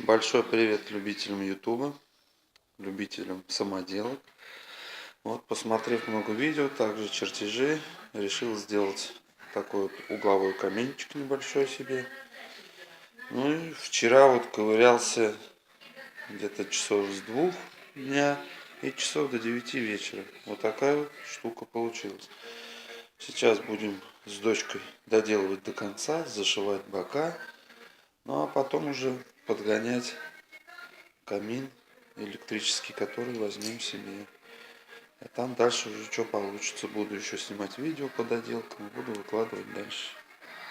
Большой привет любителям Ютуба, любителям самоделок. Вот, посмотрев много видео, также чертежи, решил сделать такой вот угловой каменчик небольшой себе. Ну и вчера вот ковырялся где-то часов с 2 дня и часов до 9 вечера. Вот такая вот штука получилась. Сейчас будем с дочкой доделывать до конца, зашивать бока. Ну а потом уже подгонять камин электрический, который возьмем себе. А там дальше уже что получится. Буду еще снимать видео по доделкам, буду выкладывать дальше.